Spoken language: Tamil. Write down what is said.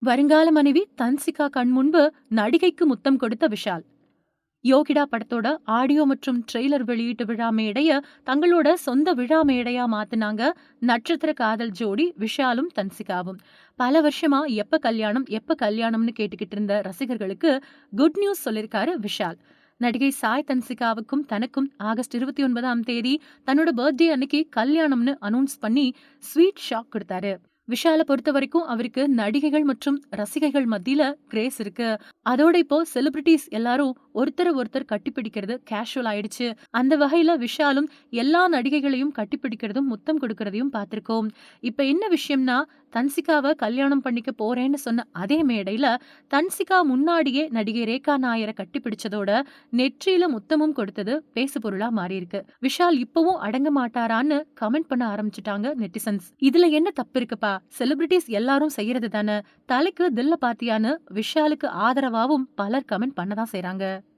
வருங்கால மனைவி தன்சிகா கண் முன்பு நடிகைக்கு முத்தம் கொடுத்த விஷால். யோகிடா படத்தோட ஆடியோ மற்றும் ட்ரெய்லர் வெளியீட்டு விழா மேடைய தங்களோட சொந்த விழா மேடையா மாத்துனாங்க நட்சத்திர காதல் ஜோடி விஷாலும் தன்சிகாவும். பல வருஷமா எப்ப கல்யாணம் எப்ப கல்யாணம்னு கேட்டுக்கிட்டு இருந்த ரசிகர்களுக்கு குட் நியூஸ் சொல்லிருக்காரு விஷால். நடிகை சாய் தன்சிகாவுக்கும் தனக்கும் ஆகஸ்ட் 29ஆம் தேதி தன்னோட பர்த்டே அன்னைக்கு கல்யாணம்னு அனௌன்ஸ் பண்ணி ஸ்வீட் ஷாக் கொடுத்தாரு. விஷால பொறுத்த வரைக்கும் அவருக்கு நடிகைகள் மற்றும் ரசிகைகள் மத்தியில கிரேஸ் இருக்கு. அதோட இப்போ செலிபிரிட்டிஸ் எல்லாரும் ஒருத்தர் கட்டிப்பிடிக்கிறது கேஷுவல் ஆயிடுச்சு. அந்த வகையில விஷாலும் எல்லா நடிகைகளையும் கட்டிப்பிடிக்கிறதும் முத்தம் கொடுக்கறதையும் பார்த்திருக்கோம். இப்ப என்ன விஷயம்னா, தன்சிகாவை கல்யாணம் பண்ணிக்க போறேன்னு சொன்ன அதே மேடையில தன்சிகா முன்னாடியே நடிகை ரேகா நாயரை கட்டிப்பிடிச்சதோட நெற்றியில முத்தமும் கொடுத்தது பேசு பொருளா மாறி இருக்கு. விஷால் இப்பவும் அடங்க மாட்டாரான்னு கமெண்ட் பண்ண ஆரம்பிச்சுட்டாங்க நெட்டிசன்ஸ். இதுல என்ன தப்பு இருக்குப்பா, செலிபிரிட்டிஸ் எல்லாரும் செய்யறது தானே, தலைக்கு தில்ல பாத்தியான்னு விஷாலுக்கு ஆதரவாவும் பலர் கமெண்ட் பண்ணதான் செய்றாங்க.